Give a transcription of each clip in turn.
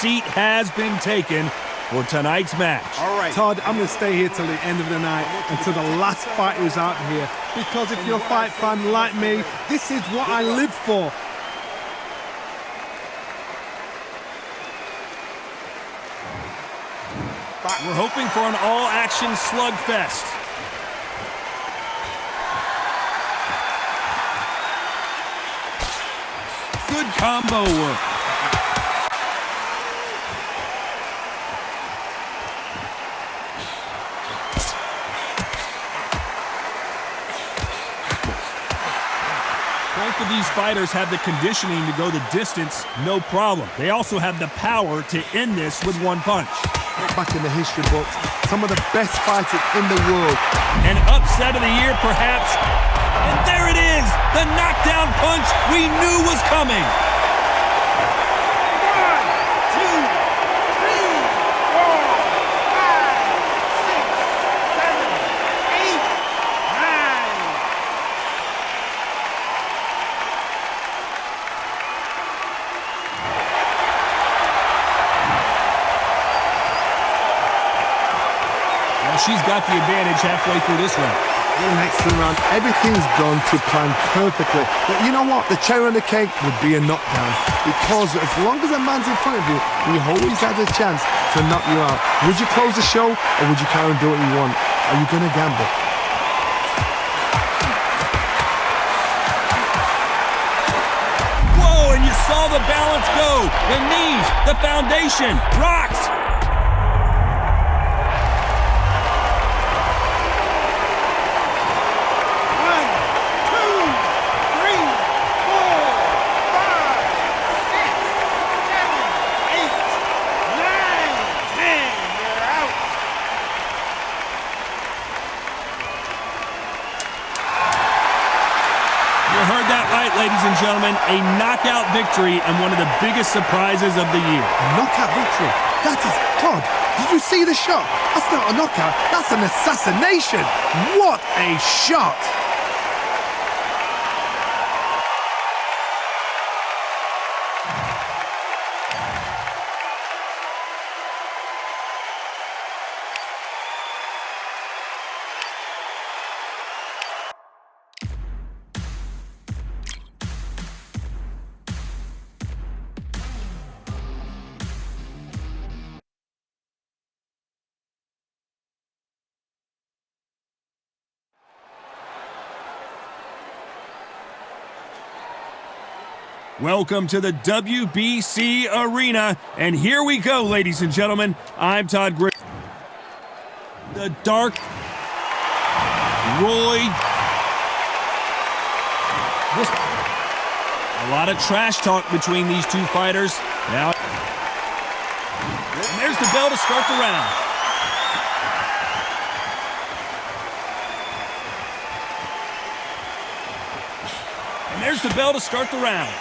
seat has been taken for tonight's match. All right. Todd, I'm going to stay here till the end of the night, until the last fight is out here. Because if you're a fight fan like me, this is what I live for. We're hoping for an all-action slugfest. Good combo work. Both of these fighters have the conditioning to go the distance, no problem. They also have the power to end this with one punch. Back in the history books, some of the best fighters in the world. An upset of the year, perhaps. And there it is, the knockdown punch we knew was coming. 1, 2, 3, 4, 5, 6, 7, 8, 9, 10. She's got the advantage halfway through this round. In the next round, everything's gone to plan perfectly. But you know what? The cherry on the cake would be a knockdown. Because as long as a man's in front of you, he always has a chance to knock you out. Would you close the show, or would you carry on doing what you want? Are you going to gamble? Whoa, and you saw the balance go. The knees, the foundation, rocked. Ladies and gentlemen, a knockout victory and one of the biggest surprises of the year. A knockout victory? That is, Todd, did you see the shot? That's not a knockout, that's an assassination. What a shot! Welcome to the WBC Arena, and here we go, ladies and gentlemen. I'm Todd Gray. The Dark Roy. A lot of trash talk between these two fighters. Now, and there's the bell to start the round. And there's the bell to start the round.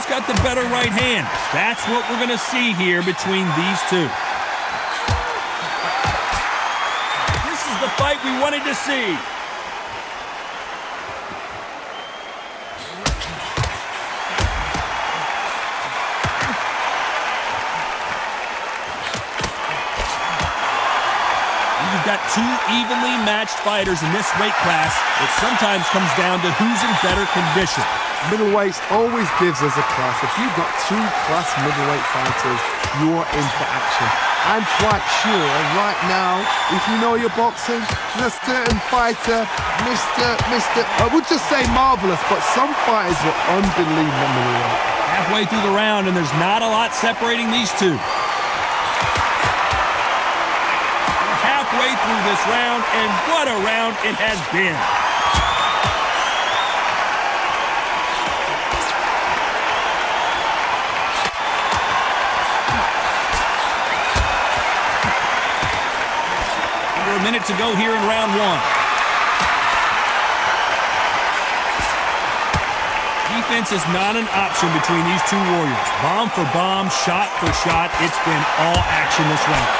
Got the better right hand. That's what we're going to see here between these two. This is the fight we wanted to see. You've got two evenly matched fighters in this weight class. It sometimes comes down to who's in better condition. Middleweights always gives us a class. If you've got two class middleweight fighters, you're in for action. I'm quite sure right now, if you know your boxing, there's a certain fighter, I would just say marvelous, but some fighters are unbelievable middleweight. Halfway through the round, and there's not a lot separating these two. We're halfway through this round, and what a round it has been. A minute to go here in round one. Defense is not an option between these two warriors. Bomb for bomb, shot for shot, it's been all action this round.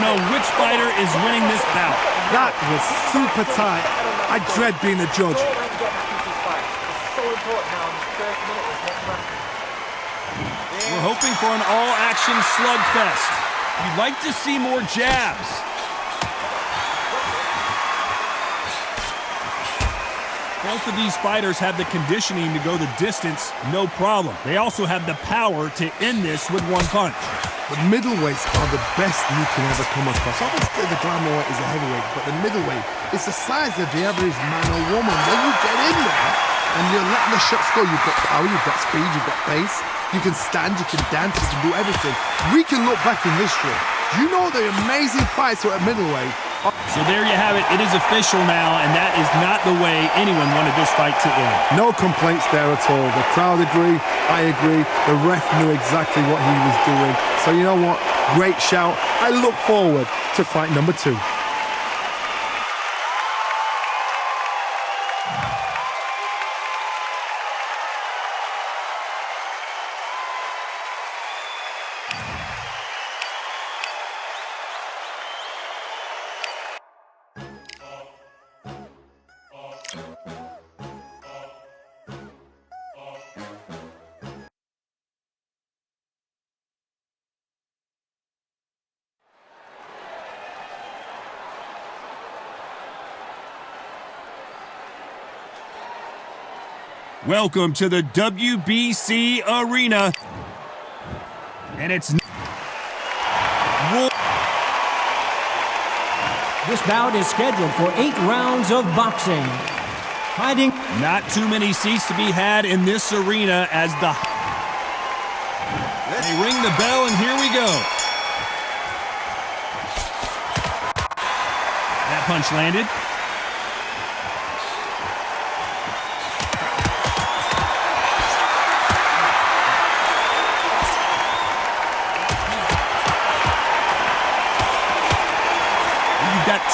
know which fighter is winning this bout. That was super tight. I dread being a judge. We're hoping for an all-action slugfest. You'd like to see more jabs. Both of these fighters have the conditioning to go the distance, no problem. They also have the power to end this with one punch. The middleweights are the best you can ever come across. Obviously, the flyweight is a heavyweight, but the middleweight is the size of the average man or woman. When you get in there and you're letting the shots go, you've got power, you've got speed, you've got pace. You can stand, you can dance, you can do everything. We can look back in history. You know the amazing fights at middleweight. So there you have it. It is official now, and that is not the way anyone wanted this fight to end. No complaints there at all. The crowd agree, I agree. The ref knew exactly what he was doing. So you know what? Great shout. I look forward to fight number 2. Welcome to the WBC Arena. And it's... This bout is scheduled for 8 rounds of boxing. Fighting... Not too many seats to be had in this arena as the... They ring the bell and here we go. That punch landed.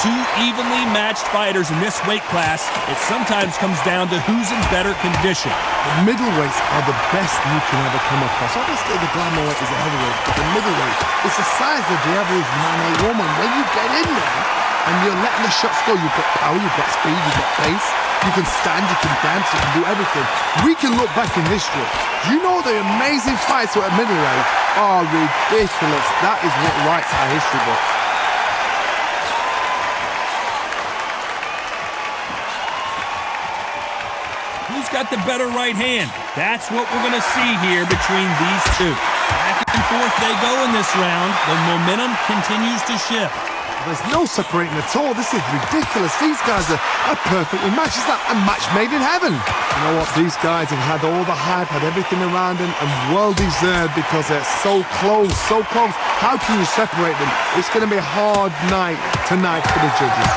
Two evenly matched fighters in this weight class. It sometimes comes down to who's in better condition. The middleweights are the best you can ever come across. Obviously, the flyweight is a heavyweight, but the middleweight is the size of the average man or woman. When you get in there and you're letting the shots go, you've got power, you've got speed, you've got pace. You can stand, you can dance, you can do everything. We can look back in history. You know the amazing fights at middleweight are ridiculous. That is what writes our history book. Who's got the better right hand? That's what we're going to see here between these two. Back and forth they go in this round. The momentum continues to shift. There's no separating at all. This is ridiculous. These guys are perfectly matched. It's like a match made in heaven. You know what? These guys have had all the hype, had everything around them, and well deserved because they're so close, so close. How can you separate them? It's going to be a hard night tonight for the judges.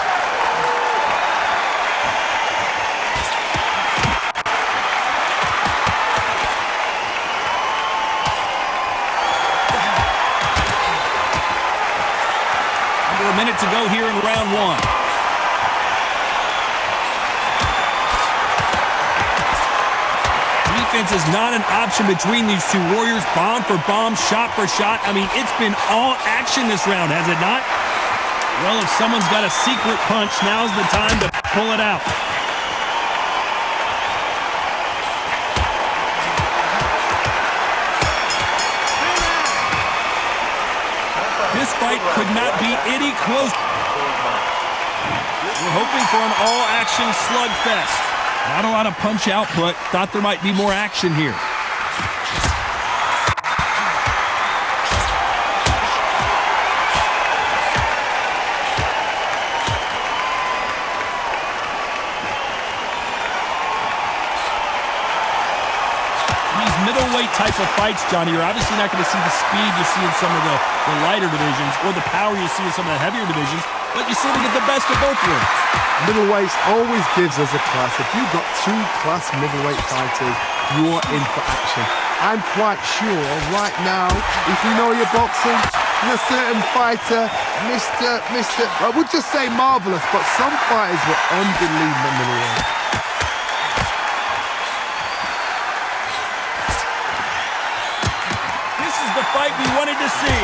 A minute to go here in round 1. Defense is not an option between these two warriors. Bomb for bomb, shot for shot. I mean, it's been all action this round, has it not? Well, if someone's got a secret punch, now's the time to pull it out. This fight could not be any closer. We're hoping for an all-action slugfest. Not a lot of punch output. Thought there might be more action here. Middleweight type of fights, Johnny, you're obviously not going to see the speed you see in some of the lighter divisions or the power you see in some of the heavier divisions, but you sort of get the best of both worlds. Middleweights always gives us a class. If you've got 2 class middleweight fighters, you're in for action. I'm quite sure right now, if you know your boxing, there's a certain fighter, Mr. I would just say marvelous, but some fighters were unbelievable middleweight. The fight we wanted to see.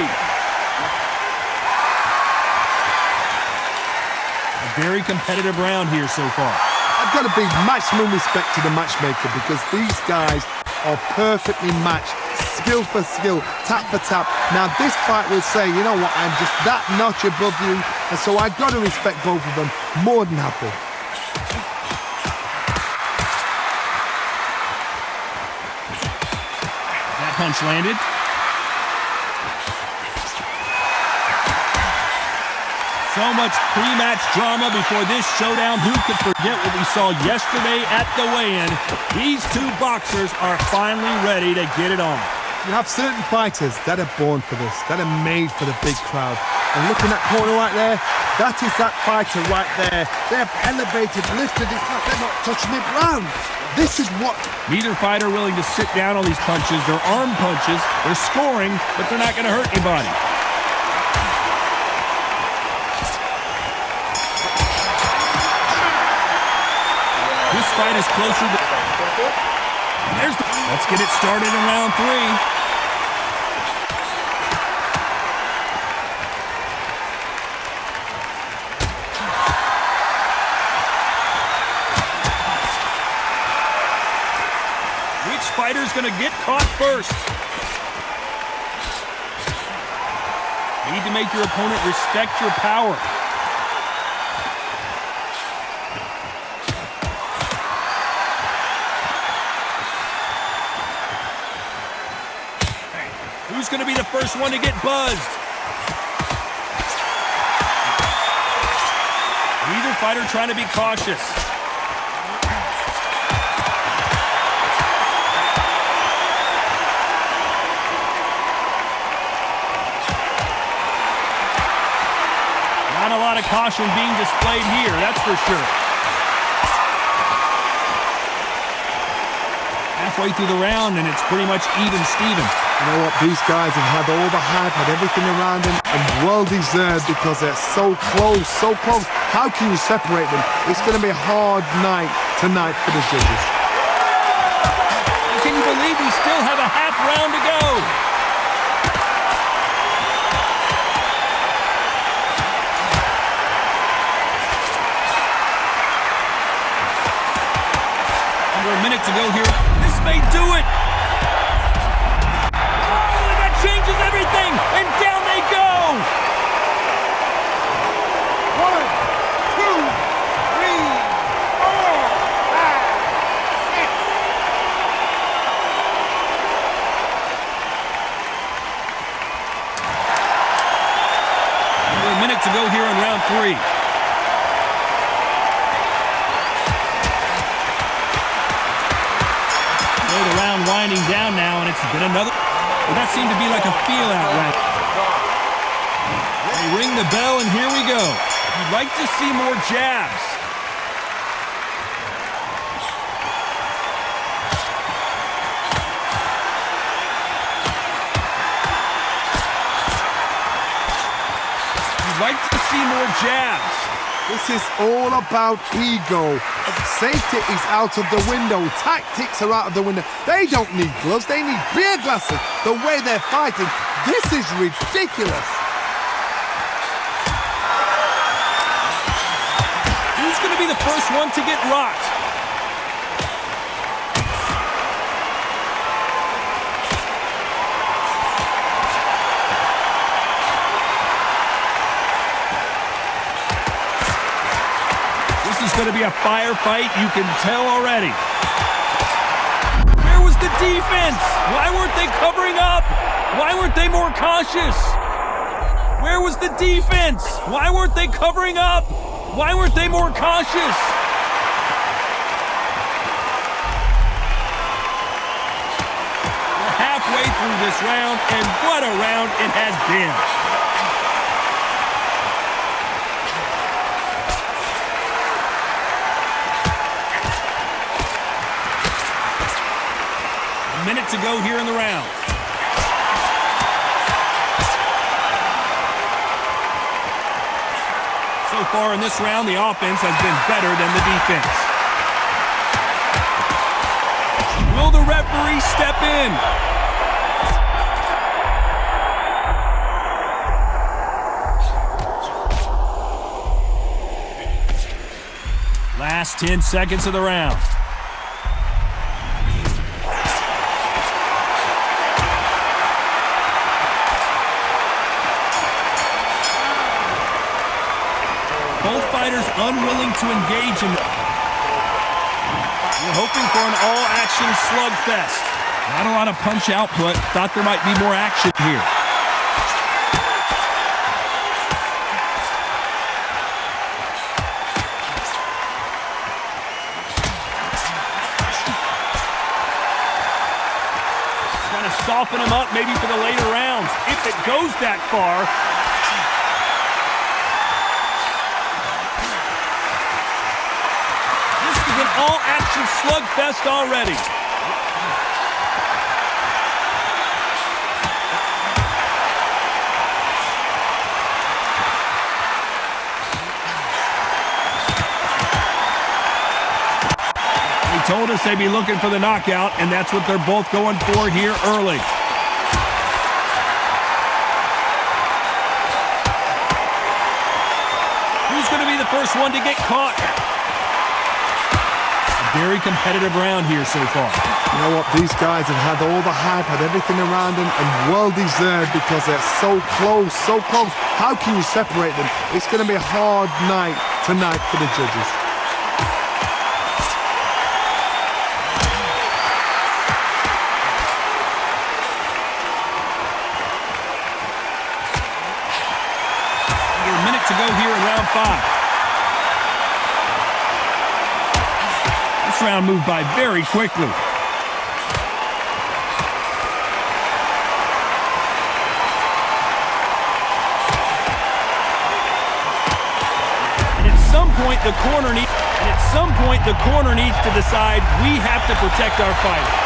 very competitive round here so far. I've got to be maximum respect to the matchmaker because these guys are perfectly matched, skill for skill, tap for tap. Now this fight will say, you know what, I'm just that notch above you, and so I've got to respect both of them more than happy. That punch landed. So much pre-match drama before this showdown. Who could forget what we saw yesterday at the weigh-in? These two boxers are finally ready to get it on. You have certain fighters that are born for this, that are made for the big crowd. And looking at that corner right there, that is that fighter right there. They have elevated, lifted, it's like they're not touching the ground. This is what... Neither fighter willing to sit down on these punches. They're arm punches. They're scoring, but they're not going to hurt anybody. This fight is closer to... Let's get it started in round 3. Which fighter's going to get caught first? You need to make your opponent respect your power. Who's going to be the first one to get buzzed? Neither fighter trying to be cautious. Not a lot of caution being displayed here, that's for sure. Halfway through the round and it's pretty much even Stevens. You know what, these guys have had all the hype, had everything around them, and well deserved because they're so close, so close. How can you separate them? It's going to be a hard night tonight for the judges. Can you believe we still have a half round to go? Under a minute to go here. This may do it. Changes everything, and down they go! 1, 2, 3, 4, 5, 6. Under a minute to go here in round 3. So the round winding down now, and it's been another... Well, that seemed to be like a feel-out round. They ring the bell, and here we go. You'd like to see more jabs. You'd like to see more jabs. This is all about ego. Safety is out of the window. Tactics are out of the window. They don't need gloves. They need beer glasses. The way they're fighting, this is ridiculous. Who's going to be the first one to get rocked? This is going to be a firefight, you can tell already. Where was the defense? Why weren't they covering up? Why weren't they more cautious? Where was the defense? Why weren't they covering up? Why weren't they more cautious? We're halfway through this round, and what a round it has been. A minute to go here in the round. So far in this round, the offense has been better than the defense. Will the referee step in? last 10 seconds of the round. Both fighters unwilling to engage in. You're hoping for an all-action slugfest. Not a lot of punch output. Thought there might be more action here. Trying to soften him up maybe for the later rounds. If it goes that far. An all-action slugfest already. They told us they'd be looking for the knockout, and that's what they're both going for here early. Who's going to be the first one to get caught? Very competitive round here so far. You know what? These guys have had all the hype, had everything around them, and well-deserved because they're so close, so close. How can you separate them? It's going to be a hard night tonight for the judges. Under a minute to go here in round 5. This round moved by very quickly. And at some point the corner needs to decide we have to protect our fighter.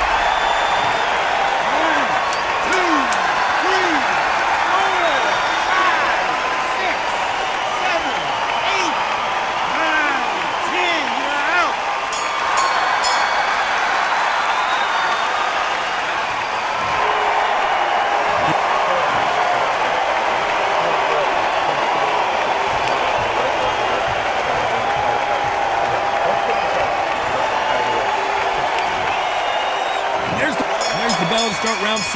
Start round 6.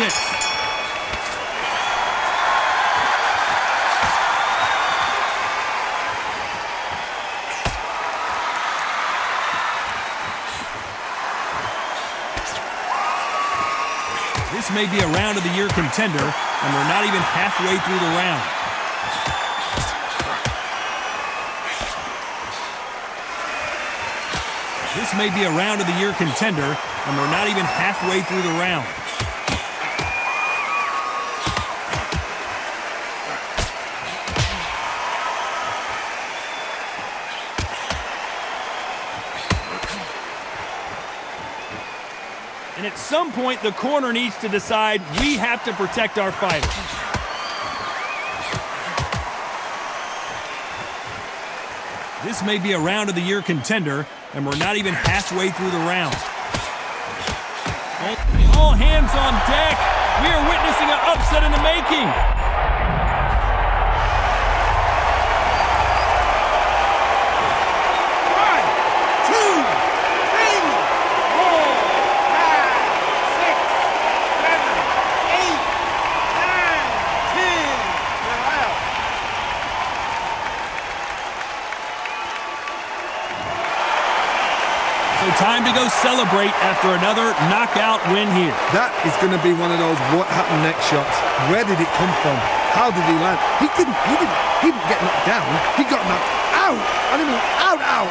This may be a round of the year contender, and we're not even halfway through the round. This may be a round of the year contender, and we're not even halfway through the round. And at some point, the corner needs to decide we have to protect our fighter. This may be a round of the year contender, and we're not even halfway through the round. All hands on deck. We are witnessing an upset in the making. Time to go celebrate after another knockout win here. That is going to be one of those what happened next shots. Where did it come from? How did he land? He didn't get knocked down. He got knocked out. I mean, out.